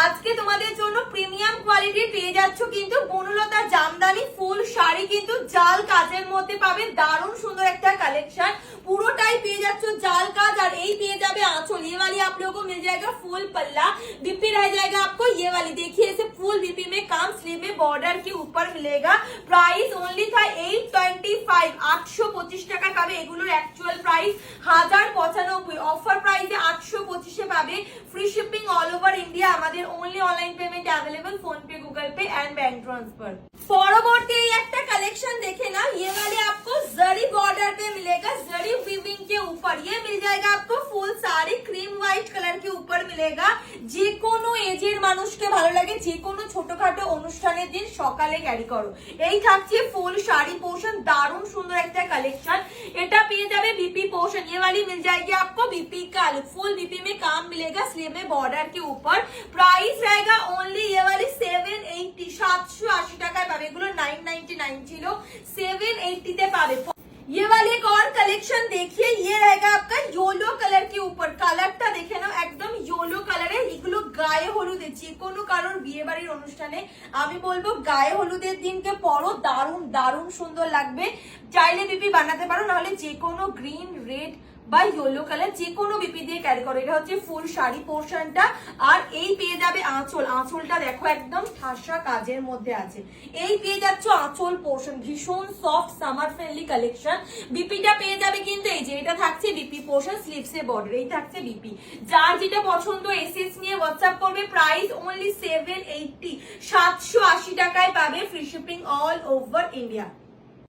আজকে তোমাদের জন্য প্রিমিয়াম কোয়ালিটির পেয়ে যাচ্ছ কিন্তু বনলতা জামদানি ফুল শাড়ি কিন্তু জাল কাজের মধ্যে পাবে। দারুণ সুন্দর একটা कलेक्शन, পুরোটাই পেয়ে যাচ্ছ জাল কাজ। আর এই পেয়ে যাবে आंचल, ये वाली आप लोगों को मिल जाएगा फुल पल्ला, बीपी रह जाएगा आपको ये वाली। देखिए इसे फुल बीपी में काम, स्लीव में बॉर्डर के ऊपर मिलेगा। प्राइस ओनली था 825, 825 টাকা পাবে। এগুলোর অ্যাকচুয়াল প্রাইস 1095, অফার প্রাইসে 825 এ পাবে। Free shipping all over India. আমাদের only online payment available, PhonePe, Google Pay and bank transfer. পরবর্তী এই একটা কালেকশন দেখে না, ये वाले आपको जरी बॉर्डर पे मिलेगा, जरी वीविंग के ऊपर। ये मिल जाएगा आपको full sari cream white colour के ऊपर मिलेगा। যে কোনো এজের মানুষকে ভালো লাগে, যে কোনো ছোটখাটো অনুষ্ঠানের দিন সকালে ক্যারি করো। এই থাকছে ফুল শাড়ি পোর্শন, দারুণ সুন্দর একটা কালেকশন। এটা পেয়ে যাবে बीपी पोर्शन, ये वाली मिल जाएगी आपको बीपी का लुक, फुल बीपी में काम मिलेगा, स्लीव में बॉर्डर के ऊपर। प्राइस रहेगा ओनली ये वाली 780, 780 টাকায় পাবে। এগুলো 999 ছিল, 780 তে পাবে। ये वाली एक और कलेक्शन देखिए, ये रहेगा आपका येलो कलर के ऊपर। কালারটা দেখে নাও, একদম येलो কালারে। এগুলো গায়ে হলুদে, যে কোনো কারোর বিয়ে বাড়ির অনুষ্ঠানে আমি বলবো গায়ে হলুদের দিনকে পরো, দারুণ দারুণ সুন্দর লাগবে। চাইলে বিপি বানাতে পারো, নাহলে যে কোনো গ্রিন, রেড বা येलो কালার যে কোনো বিপি দিয়ে ক্যারি করো। এটা হচ্ছে ফুল শাড়ি পোর্শনটা। আর এই পেয়ে যাবে আঁচল, আঁচলটা দেখো একদম ঠাসা কাজের মধ্যে আছে। এই পেয়ে যাচ্ছ আঁচল পোর্শন, ভীষণ সফট সামার ফ্রেন্ডলি কালেকশন। বিপিটা পেয়ে যাবে কিন্তু এই যে এটা থাকছে বিপি পোর্শন, স্লিভসে বর্ডার, এই থাকছে বিপি। যার যেটা পছন্দ এসএস নিয়ে হোয়াটসঅ্যাপ করবে। প্রাইস ওনলি 780, 780 টাকায় পাবে। Free shipping all over India.